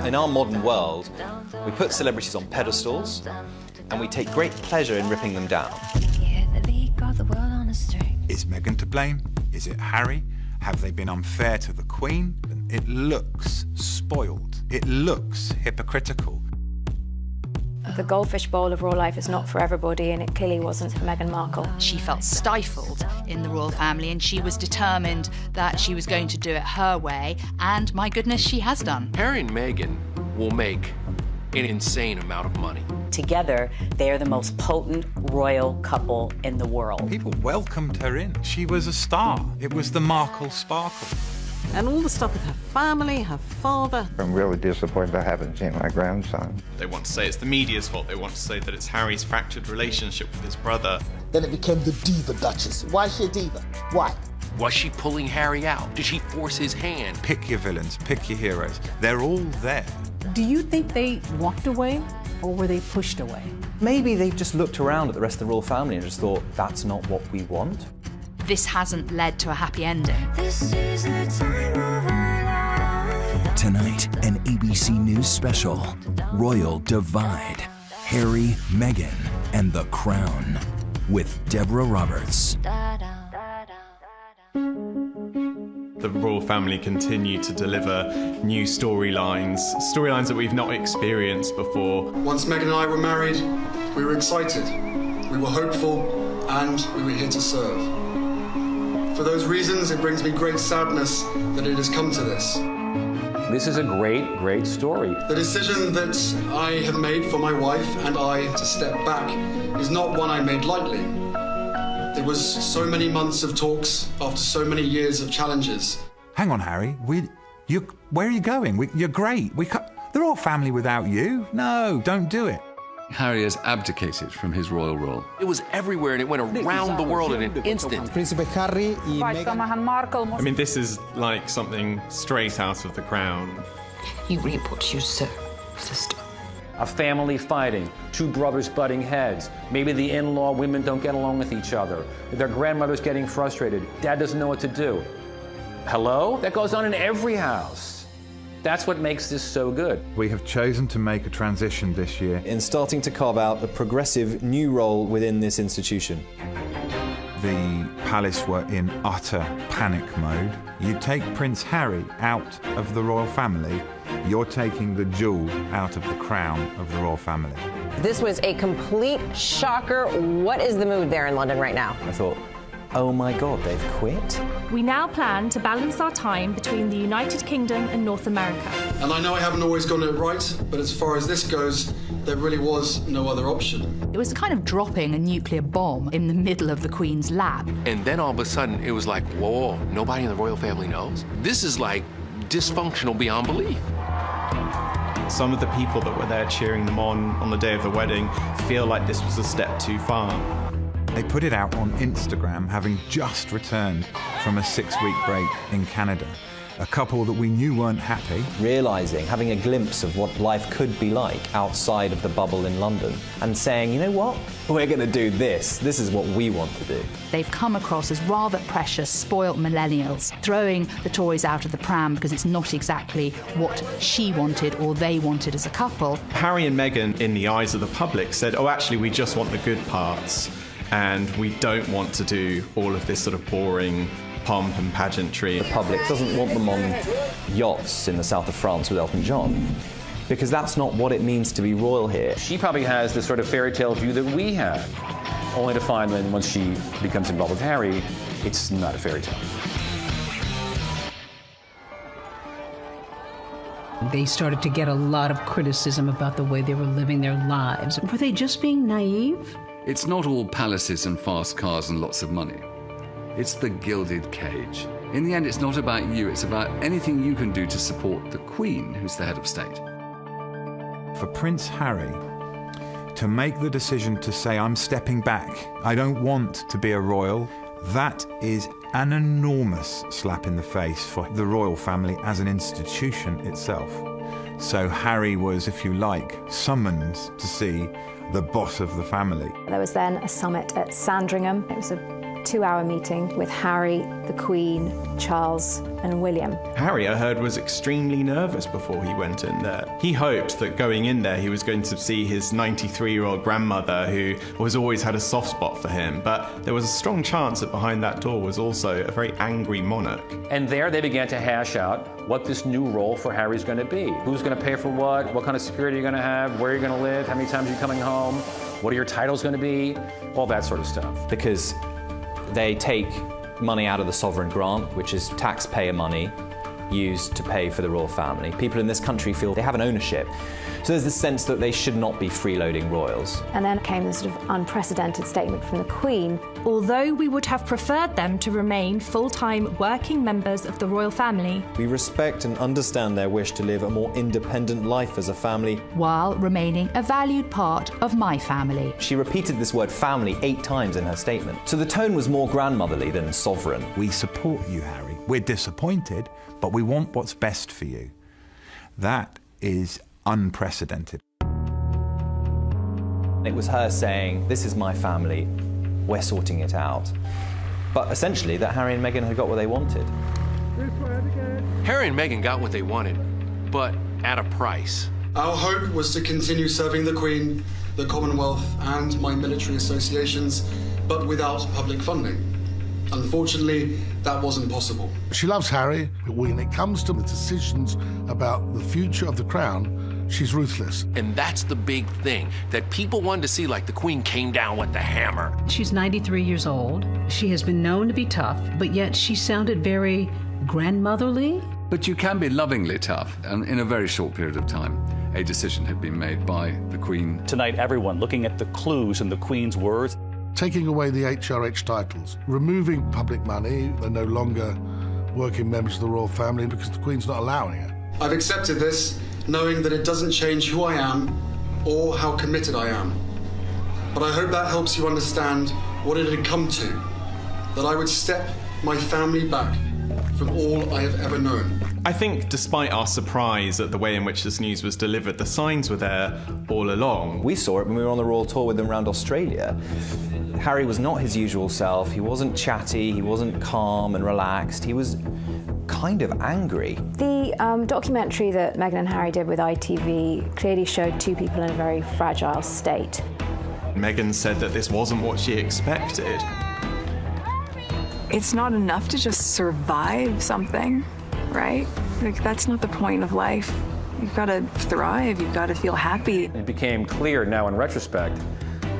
In our modern world, we put celebrities on pedestals and we take great pleasure in ripping them down. Is Meghan to blame? Is it Harry? Have they been unfair to the Queen? It looks spoiled. It looks hypocritical. The goldfish bowl of royal life is not for everybody, and it clearly wasn't for Meghan Markle. She felt stifled in the royal family, and she was determined that she was going to do it her way, and my goodness, she has done. Harry and Meghan will make an insane amount of money. Together, they are the most potent royal couple in the world. People welcomed her in. She was a star. It was the Markle sparkle. And all the stuff with her family, her father. I'm really disappointed I haven't seen my grandson. They want to say it's the media's fault. They want to say that it's Harry's fractured relationship with his brother. Then it became the diva duchess. Why is she a diva? Why? Was she pulling Harry out? Did she force his hand? Pick your villains, pick your heroes. They're all there. Do you think they walked away, or were they pushed away? Maybe they just looked around at the rest of the royal family and just thought, that's not what we want. This hasn't led to a happy ending. Tonight, an ABC News special, Royal Divide, Harry, Meghan, and the Crown, with Deborah Roberts. The royal family continue to deliver new storylines that we've not experienced before. Once Meghan and I were married, we were excited, we were hopeful, and we were here to serve. For those reasons, it brings me great sadness that it has come to this. This is a great, great story. The decision that I have made for my wife and I to step back is not one I made lightly. There was so many months of talks after so many years of challenges. Hang on, Harry. Where are you going? You're great. They're all family without you. No, don't do it. Harry has abdicated from his royal role. It was everywhere and it went around the world in an instant. Príncipe Harry y Meghan. I mean, this is like something straight out of The Crown. You reap what you sow, sister. A family fighting, two brothers butting heads. Maybe the in-law women don't get along with each other. Their grandmother's getting frustrated. Dad doesn't know what to do. Hello? That goes on in every house. That's what makes this so good. We have chosen to make a transition this year in starting to carve out a progressive new role within this institution. The palace were in utter panic mode. You take Prince Harry out of the royal family, you're taking the jewel out of the crown of the royal family. This was a complete shocker. What is the mood there in London right now? I thought, oh my God, they've quit? We now plan to balance our time between the United Kingdom and North America. And I know I haven't always gotten it right, but as far as this goes, there really was no other option. It was kind of dropping a nuclear bomb in the middle of the Queen's lap. And then all of a sudden, it was like, whoa, nobody in the royal family knows? This is like dysfunctional beyond belief. Some of the people that were there cheering them on the day of the wedding feel like this was a step too far. They put it out on Instagram, having just returned from a 6-week break in Canada. A couple that we knew weren't happy. Realising, having a glimpse of what life could be like outside of the bubble in London, and saying, you know what, we're going to do this. This is what we want to do. They've come across as rather precious, spoilt millennials, throwing the toys out of the pram because it's not exactly what she wanted or they wanted as a couple. Harry and Meghan, in the eyes of the public, said, oh, actually, we just want the good parts. And we don't want to do all of this sort of boring pomp and pageantry. The public doesn't want them on yachts in the south of France with Elton John, because that's not what it means to be royal here. She probably has this sort of fairy tale view that we have, only to find that once she becomes involved with Harry, it's not a fairy tale. They started to get a lot of criticism about the way they were living their lives. Were they just being naive? It's not all palaces and fast cars and lots of money. It's the gilded cage. In the end, it's not about you, it's about anything you can do to support the Queen, who's the head of state. For Prince Harry to make the decision to say, I'm stepping back, I don't want to be a royal, that is an enormous slap in the face for the royal family as an institution itself. So Harry was, if you like, summoned to see the boss of the family. There was then a summit at Sandringham. It was an 2-hour meeting with Harry, the Queen, Charles, and William. Harry, I heard, was extremely nervous before he went in there. He hoped that going in there he was going to see his 93-year-old grandmother, who was always had a soft spot for him, but there was a strong chance that behind that door was also a very angry monarch. And there they began to hash out what this new role for Harry's going to be. Who's going to pay for what kind of security you're going to have, where you're going to live, how many times you're coming home, what are your titles going to be, all that sort of stuff. Because they take money out of the sovereign grant, which is taxpayer money used to pay for the royal family. People in this country feel they have an ownership. So there's this sense that they should not be freeloading royals. And then came this sort of unprecedented statement from the Queen. Although we would have preferred them to remain full-time working members of the royal family, we respect and understand their wish to live a more independent life as a family, while remaining a valued part of my family. She repeated this word family 8 times in her statement. So the tone was more grandmotherly than sovereign. We support you, Harry. We're disappointed, but we want what's best for you. That is unprecedented. It was her saying, this is my family, we're sorting it out. But essentially that Harry and Meghan had got what they wanted. Harry and Meghan got what they wanted, but at a price. Our hope was to continue serving the Queen, the Commonwealth, and my military associations, but without public funding. Unfortunately, that wasn't possible. She loves Harry, but when it comes to the decisions about the future of the crown, she's ruthless. And that's the big thing that people wanted to see, like the Queen came down with the hammer. She's 93 years old. She has been known to be tough, but yet she sounded very grandmotherly. But you can be lovingly tough, and in a very short period of time, a decision had been made by the Queen. Tonight, everyone looking at the clues in the Queen's words. Taking away the HRH titles, removing public money, they're no longer working members of the royal family because the Queen's not allowing it. I've accepted this, knowing that it doesn't change who I am or how committed I am. But I hope that helps you understand what it had come to, that I would step my family back from all I have ever known. I think despite our surprise at the way in which this news was delivered, the signs were there all along. We saw it when we were on the royal tour with them around Australia. Harry was not his usual self. He wasn't chatty, he wasn't calm and relaxed. He was kind of angry. The documentary that Meghan and Harry did with ITV clearly showed two people in a very fragile state. Meghan said that this wasn't what she expected. It's not enough to just survive something, right? Like, that's not the point of life. You've got to thrive, you've got to feel happy. It became clear now in retrospect,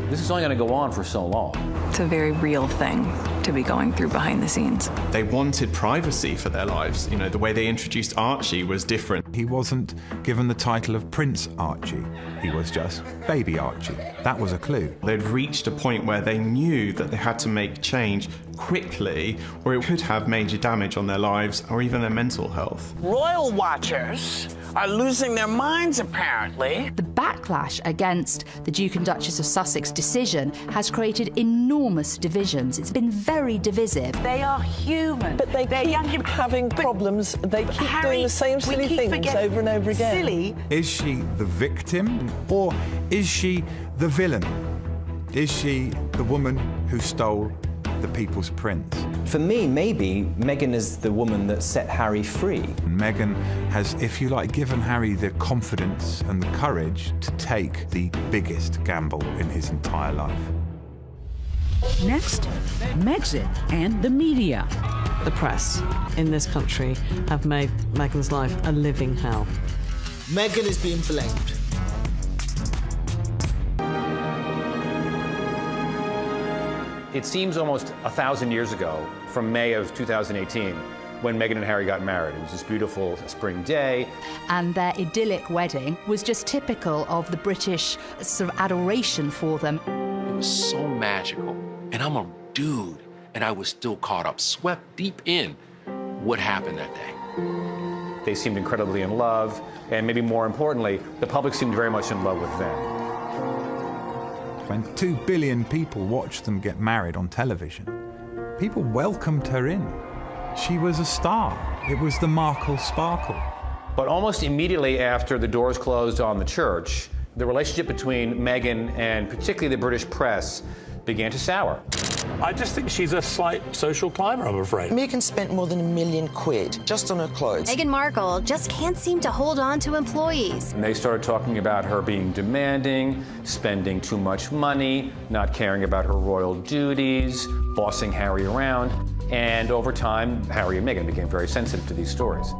this is only going to go on for so long. It's a very real thing to be going through behind the scenes. They wanted privacy for their lives. You know, the way they introduced Archie was different. He wasn't given the title of Prince Archie. He was just Baby Archie. That was a clue. They'd reached a point where they knew that they had to make change quickly, or it could have major damage on their lives or even their mental health. Royal watchers are losing their minds, apparently. The backlash against the Duke and Duchess of Sussex decision has created enormous divisions. It's been very divisive. They are human. But they keep having problems. They keep doing the same silly things over and over again. Silly. Is she the victim or is she the villain? Is she the woman who stole the people's prince? For me, maybe Meghan is the woman that set Harry free. Meghan has, if you like, given Harry the confidence and the courage to take the biggest gamble in his entire life. Next, MEGXIT and the media. The press in this country have made Meghan's life a living hell. Meghan is being blamed. It seems almost 1,000 years ago, from May of 2018, when Meghan and Harry got married. It was this beautiful spring day. And their idyllic wedding was just typical of the British sort of adoration for them. It was so magical. And I'm a dude, and I was still caught up, swept deep in what happened that day. They seemed incredibly in love, and maybe more importantly, the public seemed very much in love with them. When 2 billion people watched them get married on television, people welcomed her in. She was a star. It was the Markle sparkle. But almost immediately after the doors closed on the church, the relationship between Meghan and particularly the British press began to sour. I just think she's a slight social climber, I'm afraid. Meghan spent more than £1 million just on her clothes. Meghan Markle just can't seem to hold on to employees. And they started talking about her being demanding, spending too much money, not caring about her royal duties, bossing Harry around. And over time, Harry and Meghan became very sensitive to these stories.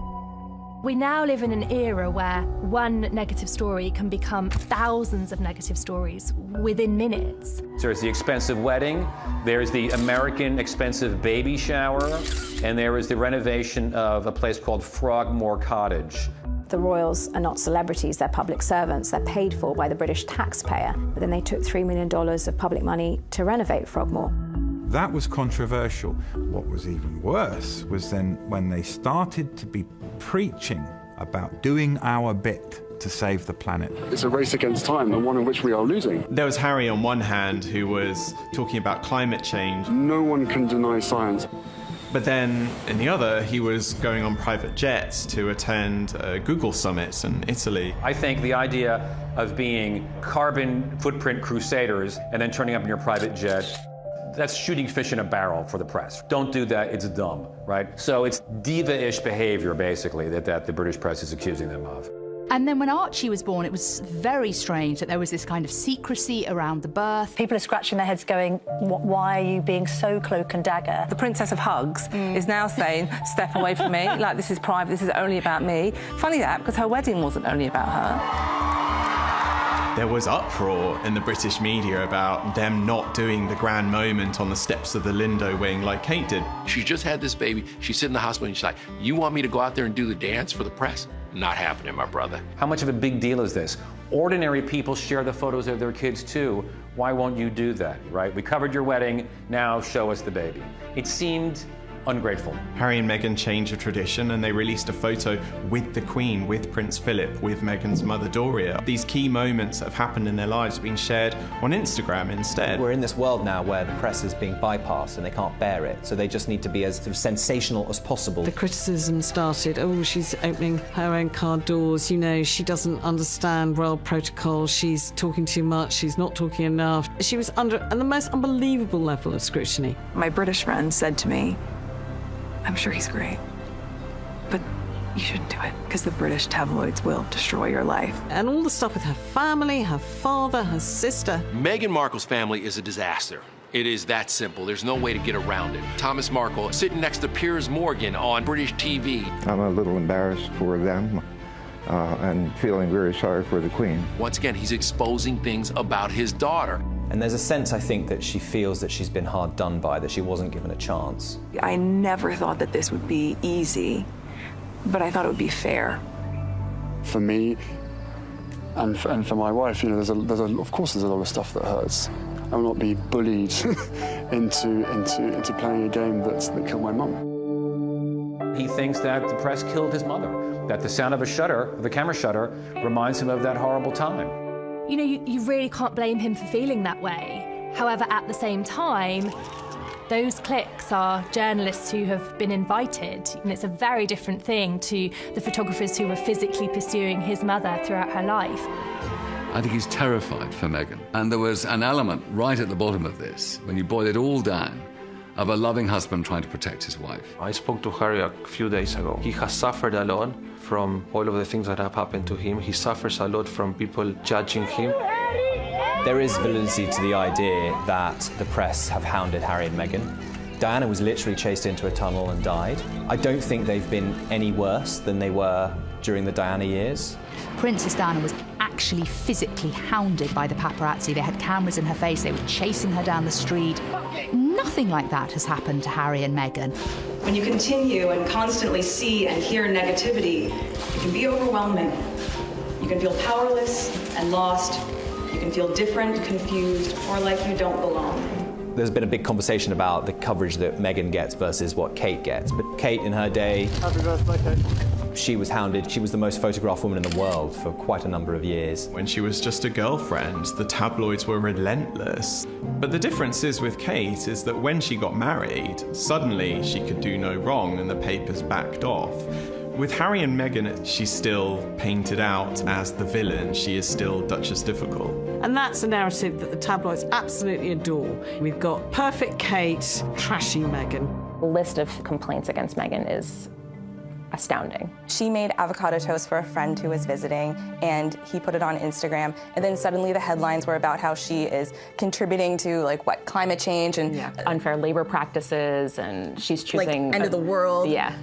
We now live in an era where one negative story can become thousands of negative stories within minutes. There's the expensive wedding, there's the American expensive baby shower, and there is the renovation of a place called Frogmore Cottage. The royals are not celebrities, they're public servants. They're paid for by the British taxpayer. But then they took $3 million of public money to renovate Frogmore. That was controversial. What was even worse was then when they started to be preaching about doing our bit to save the planet. It's a race against time, and one in which we are losing. There was Harry on one hand who was talking about climate change. No one can deny science. But then, in the other, he was going on private jets to attend Google summits in Italy. I think the idea of being carbon footprint crusaders and then turning up in your private jet, that's shooting fish in a barrel for the press. Don't do that, it's dumb, right? So it's diva-ish behavior, basically, that the British press is accusing them of. And then when Archie was born, it was very strange that there was this kind of secrecy around the birth. People are scratching their heads going, why are you being so cloak and dagger? The Princess of Hugs is now saying, step away from me, like this is private, this is only about me. Funny that, because her wedding wasn't only about her. There was uproar in the British media about them not doing the grand moment on the steps of the Lindo wing like Kate did. She just had this baby. She's sitting in the hospital and she's like, you want me to go out there and do the dance for the press? Not happening, my brother. How much of a big deal is this? Ordinary people share the photos of their kids too. Why won't you do that, right? We covered your wedding, now show us the baby. It seemed ungrateful. Harry and Meghan changed a tradition and they released a photo with the Queen, with Prince Philip, with Meghan's mother Doria. These key moments that have happened in their lives have been shared on Instagram instead. We're in this world now where the press is being bypassed and they can't bear it, so they just need to be as sort of sensational as possible. The criticism started, oh, she's opening her own car doors, you know, she doesn't understand royal protocol, she's talking too much, she's not talking enough. She was under the most unbelievable level of scrutiny. My British friend said to me, I'm sure he's great, but you shouldn't do it because the British tabloids will destroy your life. And all the stuff with her family, her father, her sister. Meghan Markle's family is a disaster. It is that simple. There's no way to get around it. Thomas Markle sitting next to Piers Morgan on British TV. I'm a little embarrassed for them and feeling very sorry for the Queen. Once again, he's exposing things about his daughter. And there's a sense, I think, that she feels that she's been hard done by, that she wasn't given a chance. I never thought that this would be easy, but I thought it would be fair. For me and for my wife, you know, of course there's a lot of stuff that hurts. I will not be bullied into playing a game that killed my mum. He thinks that the press killed his mother, that the sound of a shutter, the camera shutter, reminds him of that horrible time. You know, you really can't blame him for feeling that way. However, at the same time, those cliques are journalists who have been invited, and it's a very different thing to the photographers who were physically pursuing his mother throughout her life. I think he's terrified for Meghan. And there was an element right at the bottom of this, when you boil it all down, of a loving husband trying to protect his wife. I spoke to Harry a few days ago. He has suffered a lot from all of the things that have happened to him. He suffers a lot from people judging him. There is validity to the idea that the press have hounded Harry and Meghan. Diana was literally chased into a tunnel and died. I don't think they've been any worse than they were during the Diana years. Princess Diana was actually physically hounded by the paparazzi. They had cameras in her face, they were chasing her down the street. Nothing like that has happened to Harry and Meghan. When you continue and constantly see and hear negativity, it can be overwhelming. You can feel powerless and lost. You can feel different, confused, or like you don't belong. There's been a big conversation about the coverage that Meghan gets versus what Kate gets. But Kate, in her day... Happy birthday, Kate. She was hounded. She was the most photographed woman in the world for quite a number of years. When she was just a girlfriend, the tabloids were relentless. But the difference is with Kate is that when she got married, suddenly she could do no wrong and the papers backed off. With Harry and Meghan, she's still painted out as the villain. She is still Duchess Difficult. And that's a narrative that the tabloids absolutely adore. We've got perfect Kate, trashy Meghan. The list of complaints against Meghan is astounding. She made avocado toast for a friend who was visiting, and he put it on Instagram, and then suddenly the headlines were about how she is contributing to climate change and unfair labor practices, and she's choosing end of the world. Yeah.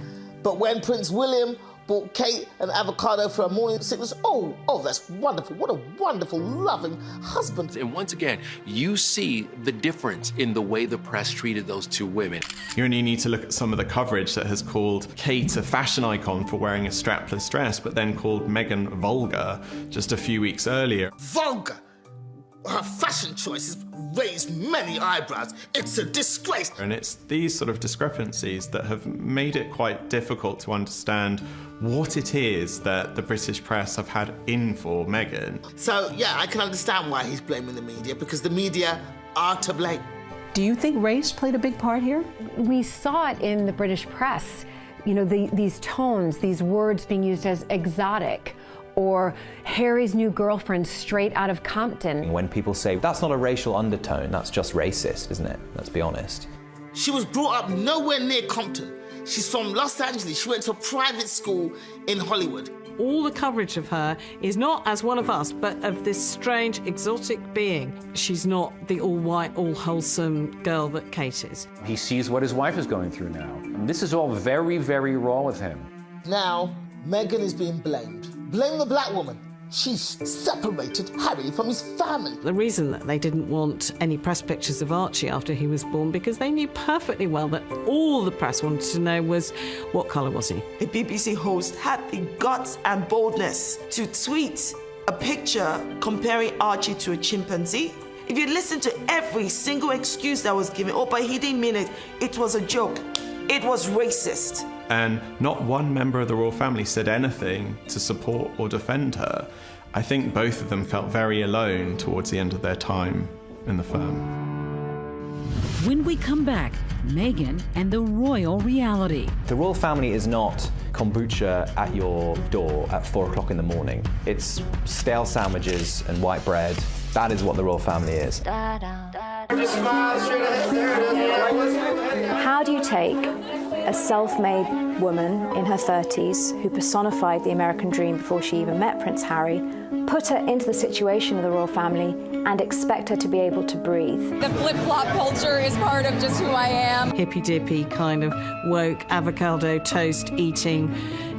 But when Prince William bought Kate an avocado for her morning sickness, oh, that's wonderful. What a wonderful, loving husband. And once again, you see the difference in the way the press treated those two women. You only need to look at some of the coverage that has called Kate a fashion icon for wearing a strapless dress, but then called Meghan vulgar just a few weeks earlier. Vulgar! Her fashion choices raised many eyebrows. It's a disgrace. And it's these sort of discrepancies that have made it quite difficult to understand what it is that the British press have had in for Meghan. So, yeah, I can understand why he's blaming the media, because the media are to blame. Do you think race played a big part here? We saw it in the British press. You know, these tones, these words being used as exotic, or Harry's new girlfriend straight out of Compton. When people say, that's not a racial undertone, that's just racist, isn't it? Let's be honest. She was brought up nowhere near Compton. She's from Los Angeles. She went to a private school in Hollywood. All the coverage of her is not as one of us, but of this strange, exotic being. She's not the all-white, all-wholesome girl that Kate is. He sees what his wife is going through now. And this is all very, very raw with him. Now, Meghan is being blamed. Blame the black woman. She's separated Harry from his family. The reason that they didn't want any press pictures of Archie after he was born, because they knew perfectly well that all the press wanted to know was, what colour was he? A BBC host had the guts and boldness to tweet a picture comparing Archie to a chimpanzee. If you listen to every single excuse that was given, but he didn't mean it. It was a joke. It was racist. And not one member of the royal family said anything to support or defend her. I think both of them felt very alone towards the end of their time in the firm. When we come back, Meghan and the royal reality. The royal family is not kombucha at your door at 4 o'clock in the morning. It's stale sandwiches and white bread. That is what the royal family is. How do you take a self-made woman in her 30s who personified the American dream before she even met Prince Harry, put her into the situation of the royal family, and expect her to be able to breathe? The flip-flop culture is part of just who I am. Hippy-dippy kind of woke avocado toast eating,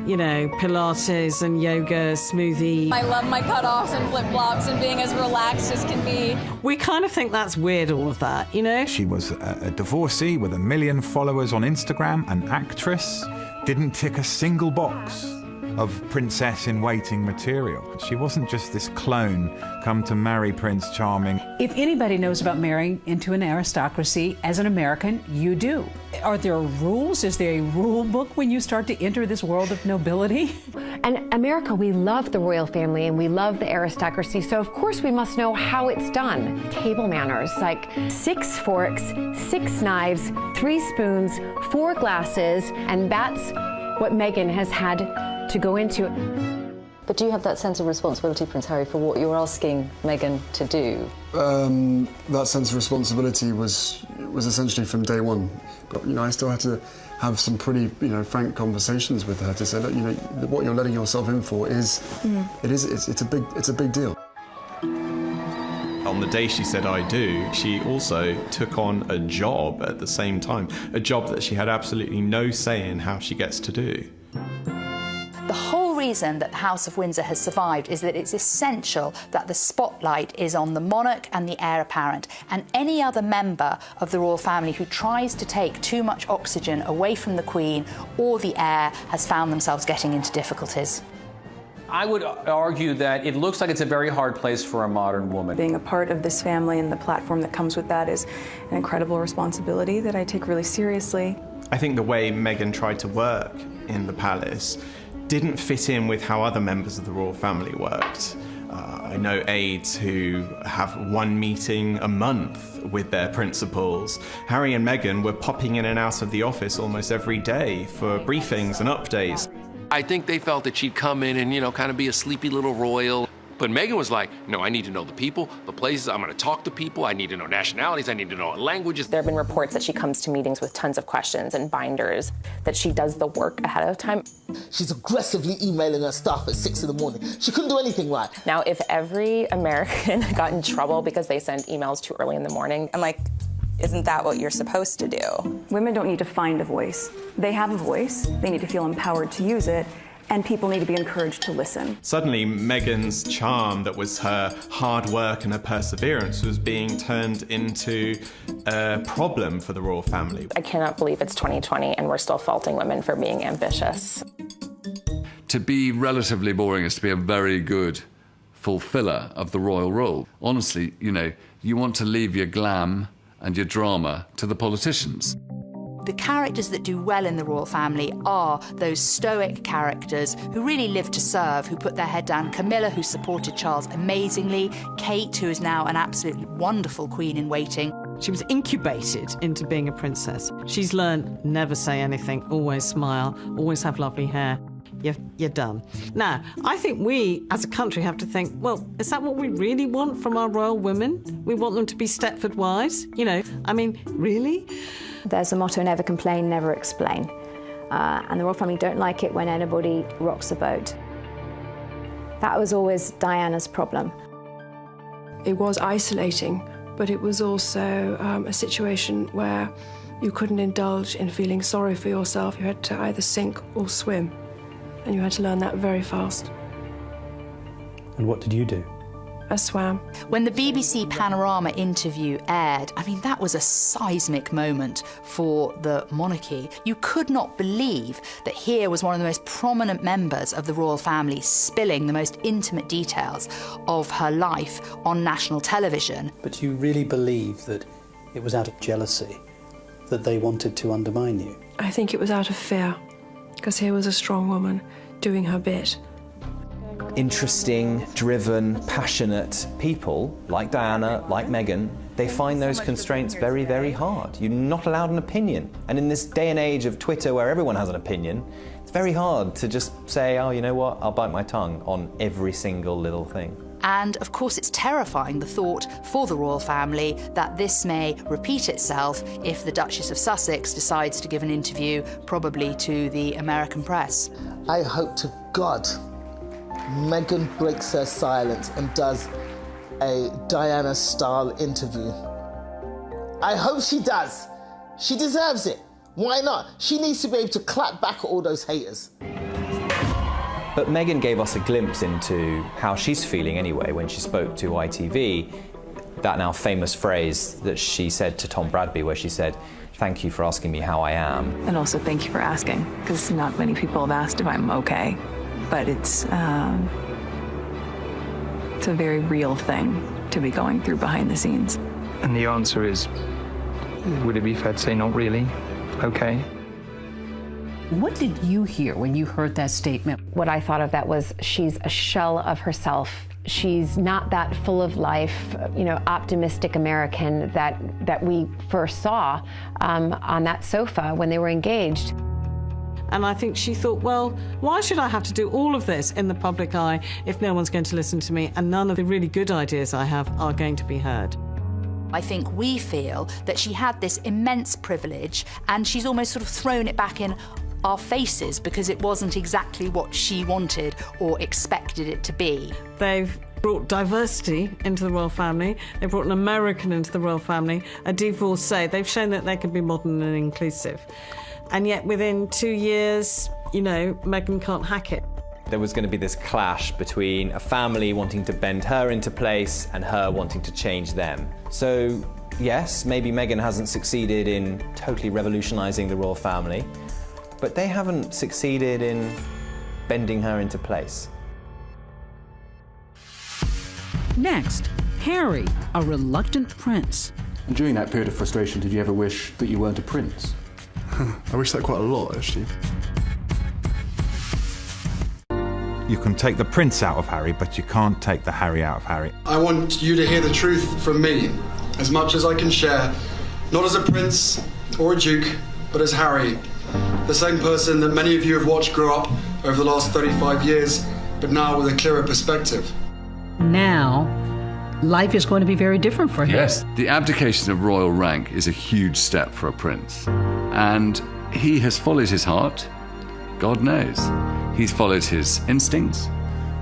you know, Pilates and yoga, smoothie. I love my cutoffs and flip-flops and being as relaxed as can be. We kind of think that's weird, all of that, you know? She was a divorcee with 1 million followers on Instagram, an actress, didn't tick a single box of princess-in-waiting material. She wasn't just this clone come to marry Prince Charming. If anybody knows about marrying into an aristocracy, as an American, you do. Are there rules? Is there a rule book when you start to enter this world of nobility? And America, we love the royal family and we love the aristocracy, so of course we must know how it's done. Table manners, like 6 forks, 6 knives, 3 spoons, 4 glasses, and that's what Meghan has had to go into. But do you have that sense of responsibility, Prince Harry, for what you're asking Meghan to do? That sense of responsibility was essentially from day one. But, you know, I still had to have some pretty, you know, frank conversations with her to say, look, you know, what you're letting yourself in for is, it's a big deal. On the day she said I do, she also took on a job at the same time, a job that she had absolutely no say in how she gets to do. The whole reason that the House of Windsor has survived is that it's essential that the spotlight is on the monarch and the heir apparent, and any other member of the royal family who tries to take too much oxygen away from the Queen or the heir has found themselves getting into difficulties. I would argue that it looks like it's a very hard place for a modern woman. Being a part of this family and the platform that comes with that is an incredible responsibility that I take really seriously. I think the way Meghan tried to work in the palace didn't fit in with how other members of the royal family worked. I know aides who have one meeting a month with their principals. Harry and Meghan were popping in and out of the office almost every day for briefings and updates. I think they felt that she'd come in and, kind of be a sleepy little royal. But Meghan was like, no, I need to know the people, the places, I'm gonna talk to people, I need to know nationalities, I need to know languages. There have been reports that she comes to meetings with tons of questions and binders, that she does the work ahead of time. She's aggressively emailing her staff at 6 in the morning. She couldn't do anything right. Now, if every American got in trouble because they sent emails too early in the morning, I'm like, isn't that what you're supposed to do? Women don't need to find a voice. They have a voice. They need to feel empowered to use it. And people need to be encouraged to listen. Suddenly, Meghan's charm, that was her hard work and her perseverance, was being turned into a problem for the royal family. I cannot believe it's 2020 and we're still faulting women for being ambitious. To be relatively boring is to be a very good fulfiller of the royal role. Honestly, you want to leave your glam and your drama to the politicians. The characters that do well in the royal family are those stoic characters who really live to serve, who put their head down. Camilla, who supported Charles amazingly. Kate, who is now an absolutely wonderful queen in waiting. She was incubated into being a princess. She's learned never say anything, always smile, always have lovely hair. You're done. Now, I think we, as a country, have to think, well, is that what we really want from our royal women? We want them to be Stepford wives? Really? There's a motto, never complain, never explain. And the royal family don't like it when anybody rocks the boat. That was always Diana's problem. It was isolating, but it was also a situation where you couldn't indulge in feeling sorry for yourself. You had to either sink or swim, and you had to learn that very fast. And what did you do? I swam. When the BBC Panorama interview aired, that was a seismic moment for the monarchy. You could not believe that here was one of the most prominent members of the royal family spilling the most intimate details of her life on national television. But you really believe that it was out of jealousy that they wanted to undermine you? I think it was out of fear, because here was a strong woman doing her bit. Interesting, driven, passionate people like Diana, like Meghan, they find those constraints very, very hard. You're not allowed an opinion. And in this day and age of Twitter where everyone has an opinion, it's very hard to just say, oh, you know what, I'll bite my tongue on every single little thing. And of course it's terrifying, the thought for the royal family that this may repeat itself if the Duchess of Sussex decides to give an interview, probably to the American press. I hope to God Meghan breaks her silence and does a Diana-style interview. I hope she does. She deserves it. Why not? She needs to be able to clap back at all those haters. But Meghan gave us a glimpse into how she's feeling anyway when she spoke to ITV. That now famous phrase that she said to Tom Bradby, where she said, "Thank you for asking me how I am." And also thank you for asking, because not many people have asked if I'm okay. But it's a very real thing to be going through behind the scenes. And the answer is, would it be fair to say not really? Okay. What did you hear when you heard that statement? What I thought of that was she's a shell of herself. She's not that full of life, optimistic American that we first saw on that sofa when they were engaged. And I think she thought, well, why should I have to do all of this in the public eye if no one's going to listen to me and none of the really good ideas I have are going to be heard? I think we feel that she had this immense privilege and she's almost sort of thrown it back in our faces because it wasn't exactly what she wanted or expected it to be. They've brought diversity into the royal family. They've brought an American into the royal family, a divorcee. They've shown that they can be modern and inclusive. And yet within 2 years, Meghan can't hack it. There was going to be this clash between a family wanting to bend her into place and her wanting to change them. So, yes, maybe Meghan hasn't succeeded in totally revolutionising the royal family, but they haven't succeeded in bending her into place. Next, Harry, a reluctant prince. And during that period of frustration, did you ever wish that you weren't a prince? I wish that quite a lot, actually. You can take the prince out of Harry, but you can't take the Harry out of Harry. I want you to hear the truth from me, as much as I can share, not as a prince or a duke, but as Harry, the same person that many of you have watched grow up over the last 35 years, but now with a clearer perspective. Now, life is going to be very different for him. Yes, the abdication of royal rank is a huge step for a prince. And he has followed his heart, God knows. He's followed his instincts.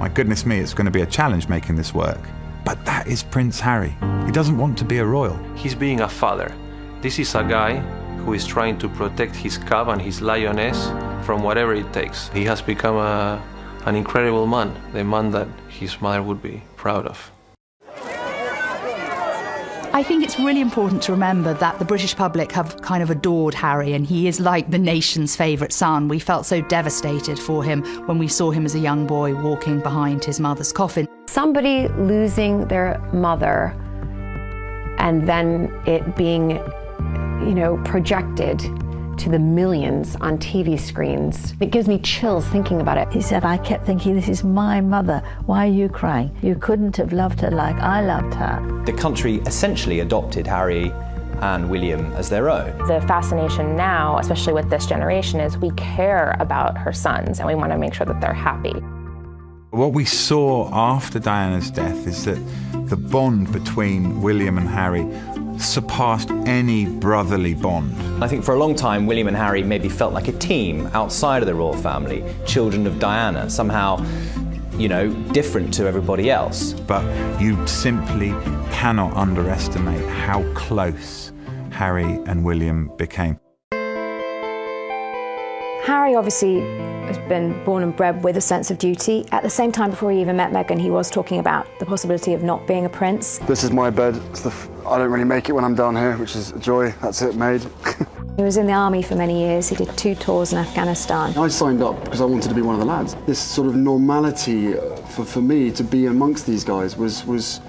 My goodness me, it's going to be a challenge making this work. But that is Prince Harry. He doesn't want to be a royal. He's being a father. This is a guy who is trying to protect his cub and his lioness from whatever it takes. He has become an incredible man, the man that his mother would be proud of. I think it's really important to remember that the British public have kind of adored Harry, and he is like the nation's favourite son. We felt so devastated for him when we saw him as a young boy walking behind his mother's coffin. Somebody losing their mother and then it being, projected to the millions on TV screens. It gives me chills thinking about it. He said, I kept thinking, this is my mother. Why are you crying? You couldn't have loved her like I loved her. The country essentially adopted Harry and William as their own. The fascination now, especially with this generation, is we care about her sons and we want to make sure that they're happy. What we saw after Diana's death is that the bond between William and Harry surpassed any brotherly bond. I think for a long time, William and Harry maybe felt like a team outside of the royal family, children of Diana, somehow, different to everybody else. But you simply cannot underestimate how close Harry and William became. Harry obviously has been born and bred with a sense of duty. At the same time, before he even met Meghan, he was talking about the possibility of not being a prince. This is my bed. I don't really make it when I'm down here, which is a joy. That's it, made. He was in the army for many years. He did 2 tours in Afghanistan. I signed up because I wanted to be one of the lads. This sort of normality for me to be amongst these guys was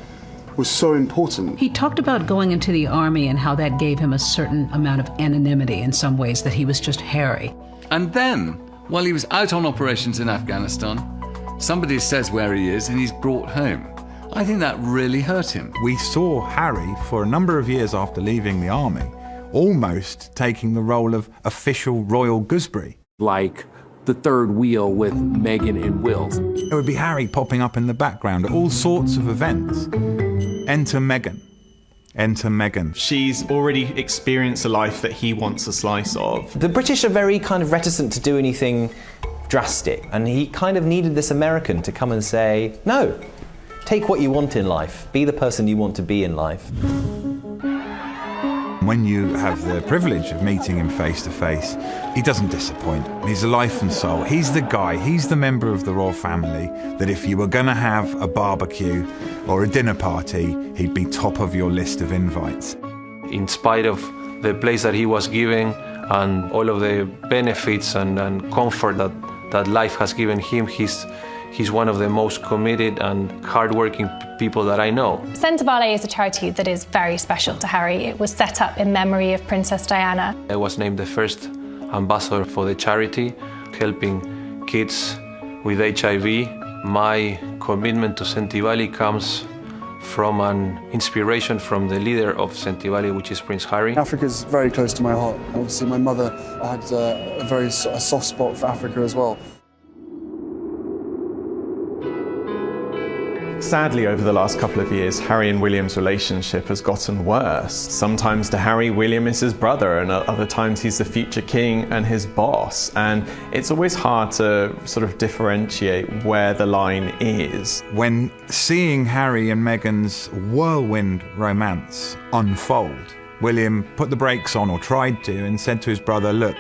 so important. He talked about going into the army and how that gave him a certain amount of anonymity in some ways, that he was just Harry. And then, while he was out on operations in Afghanistan, somebody says where he is and he's brought home. I think that really hurt him. We saw Harry, for a number of years after leaving the army, almost taking the role of official royal gooseberry. Like the third wheel with Meghan and Will. It would be Harry popping up in the background at all sorts of events. Enter Meghan. Enter Meghan. She's already experienced a life that he wants a slice of. The British are very kind of reticent to do anything drastic, and he kind of needed this American to come and say, no, take what you want in life, be the person you want to be in life. When you have the privilege of meeting him face to face, he doesn't disappoint. He's a life and soul. He's the guy, he's the member of the royal family that if you were going to have a barbecue or a dinner party, he'd be top of your list of invites. In spite of the place that he was giving and all of the benefits and comfort that life has given him, he's one of the most committed and hardworking people that I know. Centre Ballet is a charity that is very special to Harry. It was set up in memory of Princess Diana. I was named the first ambassador for the charity, helping kids with HIV. My commitment to Centre comes from an inspiration from the leader of Centre, which is Prince Harry. Africa's very close to my heart. Obviously, my mother had a soft spot for Africa as well. Sadly, over the last couple of years, Harry and William's relationship has gotten worse. Sometimes to Harry, William is his brother, and other times he's the future king and his boss. And it's always hard to sort of differentiate where the line is. When seeing Harry and Meghan's whirlwind romance unfold, William put the brakes on, or tried to, and said to his brother, look,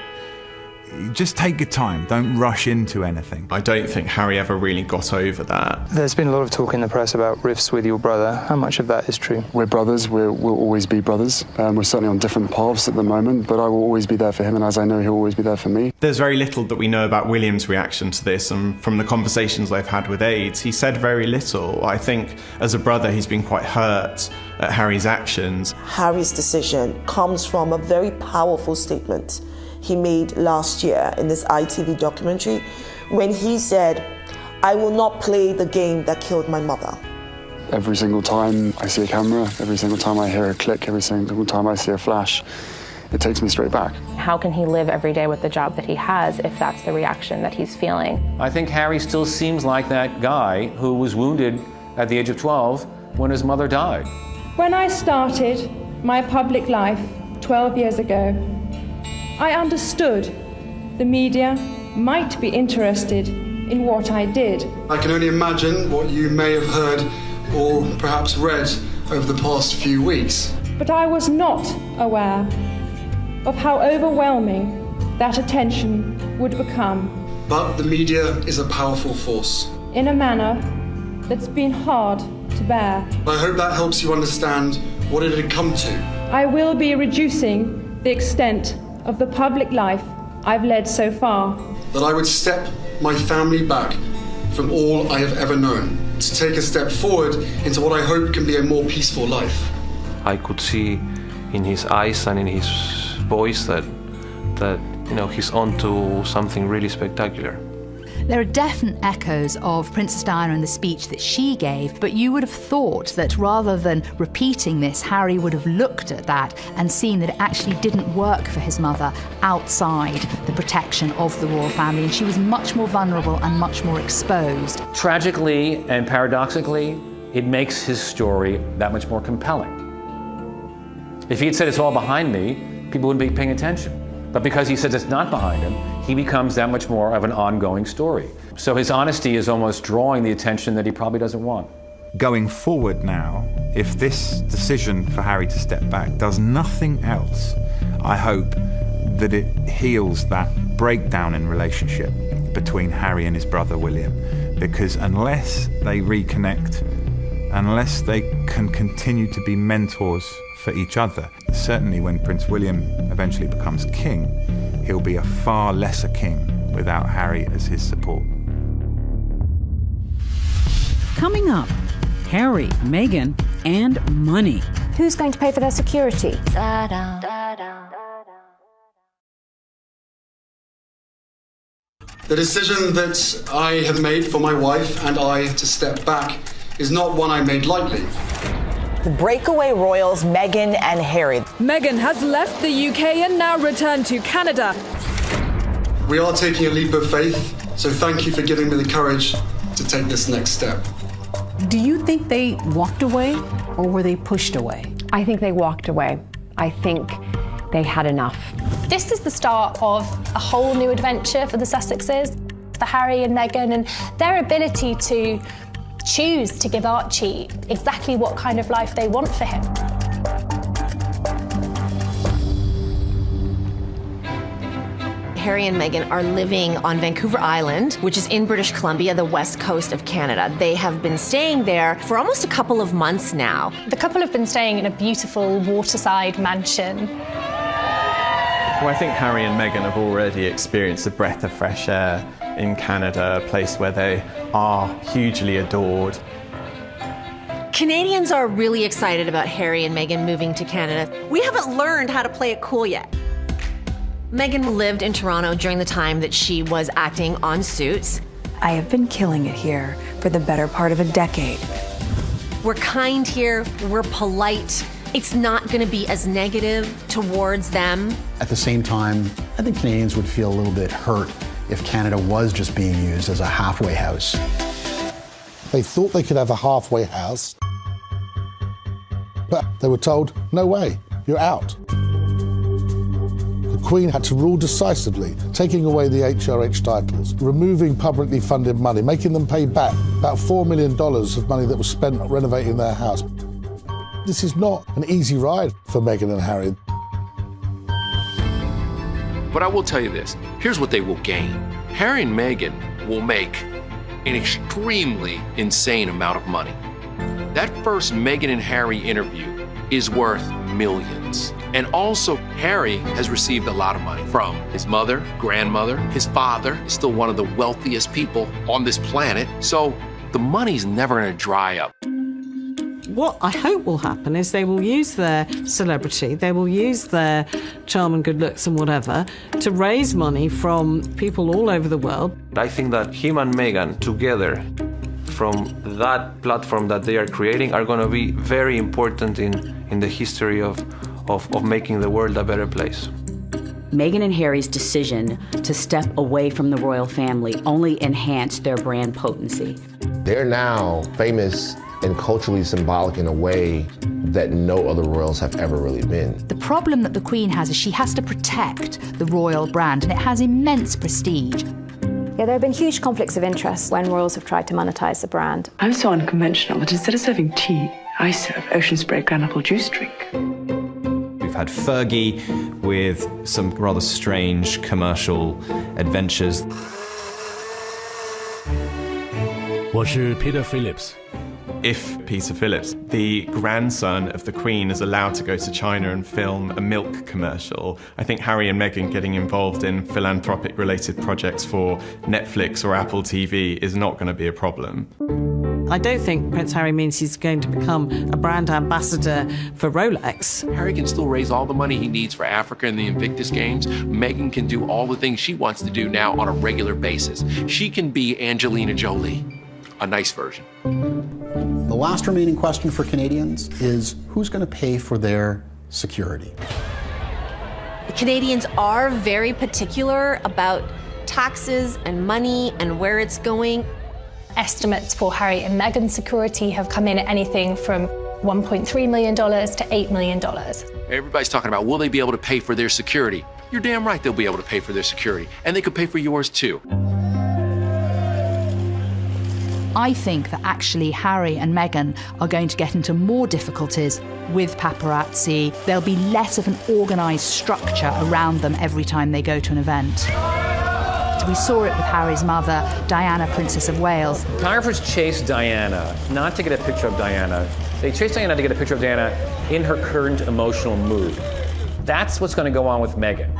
just take your time, don't rush into anything. I don't think Harry ever really got over that. There's been a lot of talk in the press about rifts with your brother. How much of that is true? We're brothers, we'll always be brothers. We're certainly on different paths at the moment, but I will always be there for him, and as I know, he'll always be there for me. There's very little that we know about William's reaction to this, and from the conversations I've had with aides, he said very little. I think as a brother, he's been quite hurt at Harry's actions. Harry's decision comes from a very powerful statement he made last year in this ITV documentary when he said, I will not play the game that killed my mother. Every single time I see a camera, every single time I hear a click, every single time I see a flash, it takes me straight back. How can he live every day with the job that he has if that's the reaction that he's feeling? I think Harry still seems like that guy who was wounded at the age of 12 when his mother died. When I started my public life 12 years ago, I understood the media might be interested in what I did. I can only imagine what you may have heard or perhaps read over the past few weeks. But I was not aware of how overwhelming that attention would become. But the media is a powerful force. In a manner that's been hard to bear. I hope that helps you understand what it had come to. I will be reducing the extent of the public life I've led so far. That I would step my family back from all I have ever known, to take a step forward into what I hope can be a more peaceful life. I could see in his eyes and in his voice that he's on to something really spectacular. There are definite echoes of Princess Diana and the speech that she gave, but you would have thought that rather than repeating this, Harry would have looked at that and seen that it actually didn't work for his mother outside the protection of the royal family, and she was much more vulnerable and much more exposed. Tragically and paradoxically, it makes his story that much more compelling. If he had said it's all behind me, people wouldn't be paying attention. But because he says it's not behind him, he becomes that much more of an ongoing story. So his honesty is almost drawing the attention that he probably doesn't want. Going forward now, if this decision for Harry to step back does nothing else, I hope that it heals that breakdown in relationship between Harry and his brother William. Because unless they reconnect, unless they can continue to be mentors for each other, certainly when Prince William eventually becomes king, he'll be a far lesser king without Harry as his support. Coming up, Harry, Meghan, and money. Who's going to pay for their security? The decision that I have made for my wife and I to step back is not one I made lightly. The breakaway royals Meghan and Harry. Meghan has left the UK and now returned to Canada. We are taking a leap of faith, so thank you for giving me the courage to take this next step. Do you think they walked away or were they pushed away? I think they walked away. I think they had enough. This is the start of a whole new adventure for the Sussexes, for Harry and Meghan, and their ability to choose to give Archie exactly what kind of life they want for him. Harry and Meghan are living on Vancouver Island, which is in British Columbia, the west coast of Canada. They have been staying there for almost a couple of months now. The couple have been staying in a beautiful waterside mansion. Well, I think Harry and Meghan have already experienced a breath of fresh air in Canada, a place where they are hugely adored. Canadians are really excited about Harry and Meghan moving to Canada. We haven't learned how to play it cool yet. Meghan lived in Toronto during the time that she was acting on Suits. I have been killing it here for the better part of a decade. We're kind here, we're polite. It's not going to be as negative towards them. At the same time, I think Canadians would feel a little bit hurt if Canada was just being used as a halfway house. They thought they could have a halfway house, but they were told, no way, you're out. The Queen had to rule decisively, taking away the HRH titles, removing publicly funded money, making them pay back about $4 million of money that was spent renovating their house. This is not an easy ride for Meghan and Harry. But I will tell you this, here's what they will gain. Harry and Meghan will make an extremely insane amount of money. That first Meghan and Harry interview is worth millions. And also, Harry has received a lot of money from his mother, grandmother, his father is still one of the wealthiest people on this planet. So the money's never gonna dry up. what I hope will happen is they will use their celebrity, they will use their charm and good looks and whatever to raise money from people all over the world. I think that him and Meghan together, from that platform that they are creating, are going to be very important in the history of making the world a better place. Meghan and Harry's decision to step away from the royal family only enhanced their brand potency. They're now famous and culturally symbolic in a way that no other royals have ever really been. The problem that the Queen has is she has to protect the royal brand, and it has immense prestige. Yeah, there have been huge conflicts of interest when royals have tried to monetize the brand. I'm so unconventional that instead of serving tea, I serve ocean spray granapple juice drink. We've had Fergie with some rather strange commercial adventures. 我是 Peter Phillips. If Peter Phillips, the grandson of the Queen, is allowed to go to China and film a milk commercial, I think Harry and Meghan getting involved in philanthropic-related projects for Netflix or Apple TV is not going to be a problem. I don't think Prince Harry means he's going to become a brand ambassador for Rolex. Harry can still raise all the money he needs for Africa and the Invictus Games. Meghan can do all the things she wants to do now on a regular basis. She can be Angelina Jolie, a nice version. The last remaining question for Canadians is who's going to pay for their security? The Canadians are very particular about taxes and money and where it's going. Estimates for Harry and Meghan's security have come in at anything from $1.3 million to $8 million. Everybody's talking about, will they be able to pay for their security? You're damn right they'll be able to pay for their security. And they could pay for yours too. I think that actually Harry and Meghan are going to get into more difficulties with paparazzi. There'll be less of an organised structure around them every time they go to an event. We saw it with Harry's mother, Diana, Princess of Wales. Photographers chased Diana not to get a picture of Diana. They chased Diana to get a picture of Diana in her current emotional mood. That's what's going to go on with Meghan.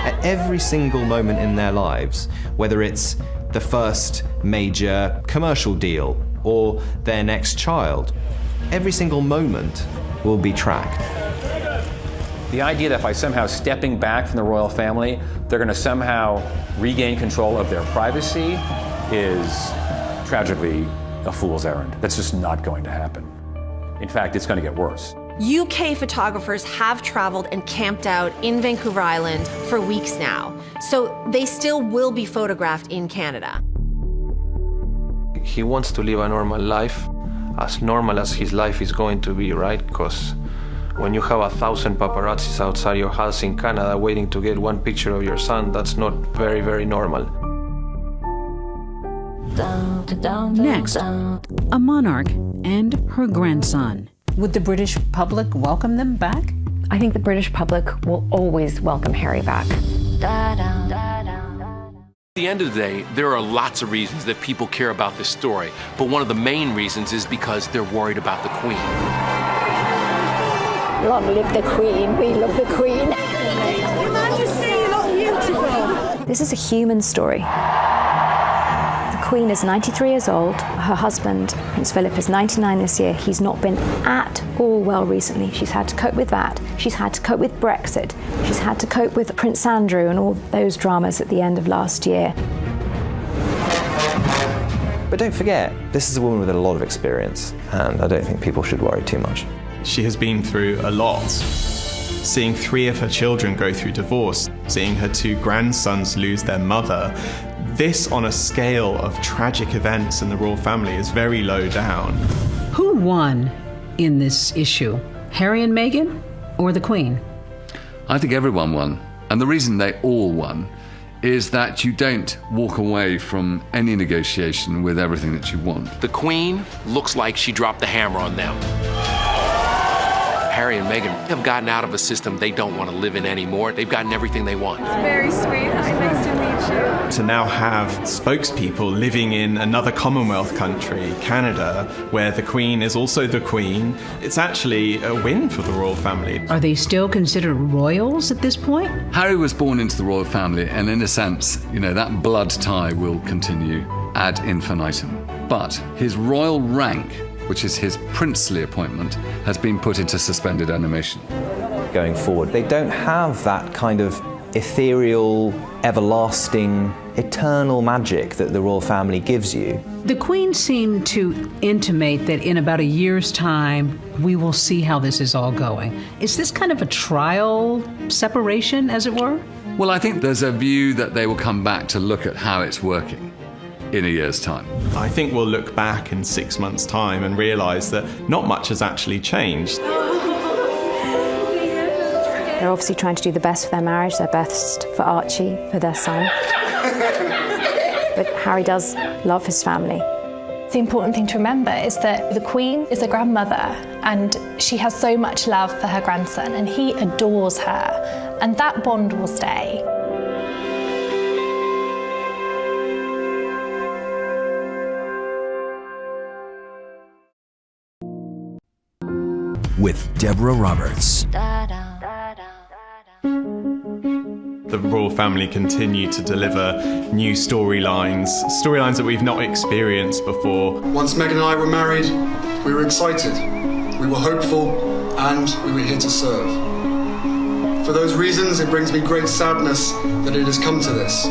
At every single moment in their lives, whether it's the first major commercial deal or their next child, every single moment will be tracked. The idea that by somehow stepping back from the royal family, they're going to somehow regain control of their privacy is tragically a fool's errand. That's just not going to happen. In fact, it's going to get worse. UK photographers have traveled and camped out in Vancouver Island for weeks now, so they still will be photographed in Canada. He wants to live a normal life, as normal as his life is going to be, right? Because when you have 1,000 paparazzis outside your house in Canada waiting to get one picture of your son, that's not very, very normal. Next, a monarch and her grandson. Would the British public welcome them back? I think the British public will always welcome Harry back. At the end of the day, there are lots of reasons that people care about this story, but one of the main reasons is because they're worried about the Queen. Long live the Queen. We love the Queen. Your Majesty, you look beautiful. This is a human story. The Queen is 93 years old. Her husband, Prince Philip, is 99 this year. He's not been at all well recently. She's had to cope with that. She's had to cope with Brexit. She's had to cope with Prince Andrew and all those dramas at the end of last year. But don't forget, this is a woman with a lot of experience, and I don't think people should worry too much. She has been through a lot. Seeing 3 of her children go through divorce, seeing her 2 grandsons lose their mother, this on a scale of tragic events in the royal family is very low down. Who won in this issue? Harry and Meghan or the Queen? I think everyone won. And the reason they all won is that you don't walk away from any negotiation with everything that you want. The Queen looks like she dropped the hammer on them. Harry and Meghan have gotten out of a system they don't want to live in anymore. They've gotten everything they want. It's very sweet. Nice to meet you. To now have spokespeople living in another Commonwealth country, Canada, where the Queen is also the Queen, it's actually a win for the royal family. Are they still considered royals at this point? Harry was born into the royal family, and in a sense, that blood tie will continue ad infinitum. But his royal rank, which is his princely appointment, has been put into suspended animation. Going forward, they don't have that kind of ethereal, everlasting, eternal magic that the royal family gives you. The Queen seemed to intimate that in about a year's time, we will see how this is all going. Is this kind of a trial separation, as it were? Well, I think there's a view that they will come back to look at how it's working in a year's time. I think we'll look back in 6 months' time and realise that not much has actually changed. They're obviously trying to do the best for their marriage, their best for Archie, for their son. But Harry does love his family. The important thing to remember is that the Queen is a grandmother and she has so much love for her grandson and he adores her, and that bond will stay. With Deborah Roberts. The royal family continue to deliver new storylines that we've not experienced before. Once Meghan and I were married, we were excited, we were hopeful, and we were here to serve. For those reasons, it brings me great sadness that it has come to this.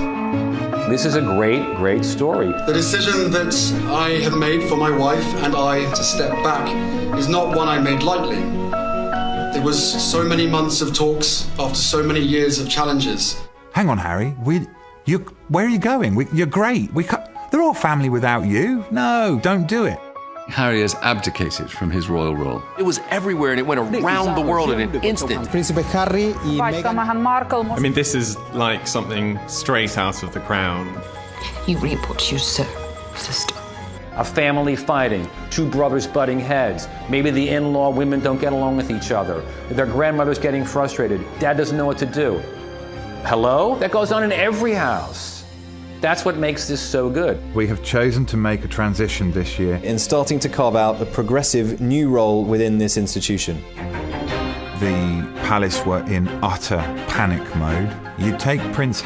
This is a great, great story. The decision that I have made for my wife and I to step back is not one I made lightly. There was so many months of talks after so many years of challenges. Hang on, Harry. Where are you going? You're great. They're all family without you. No, don't do it. Harry has abdicated from his royal role. It was everywhere and it went around the world in an instant. Príncipe Harry y Meghan. I mean, this is like something straight out of The Crown. You reap what you sow, sister. A family fighting, two brothers butting heads. Maybe the in-law women don't get along with each other. Their grandmother's getting frustrated. Dad doesn't know what to do. Hello? That goes on in every house. That's what makes this so good. We have chosen to make a transition this year in starting to carve out a progressive new role within this institution. The palace were in utter panic mode. You take Prince